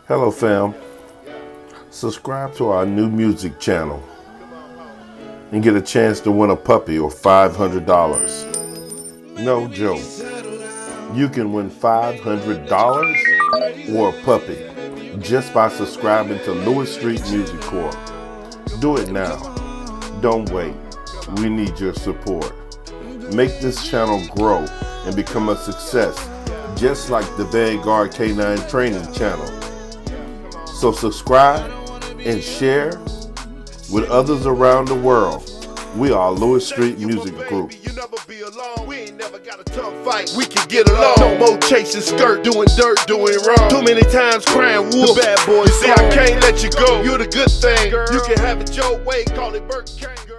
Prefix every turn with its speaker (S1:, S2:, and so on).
S1: Hello fam, subscribe to our new music channel and get a chance to win a puppy or $500. No joke, you can win $500 or a puppy just by subscribing to Lewis Street Music Corps. Do it now, don't wait, we need your support. Make this channel grow and become a success just like the Vanguard K9 Training channel. So subscribe and share with others around the world. We are Lewis Street Music Group.
S2: You never be alone. We ain't never got a tough fight. We can get along. No more chasing skirt, doing dirt, doing wrong. Too many times crying wolf. The bad boys. See, I can't let you go. You're the good thing. You can have it your way. Call it Burger King.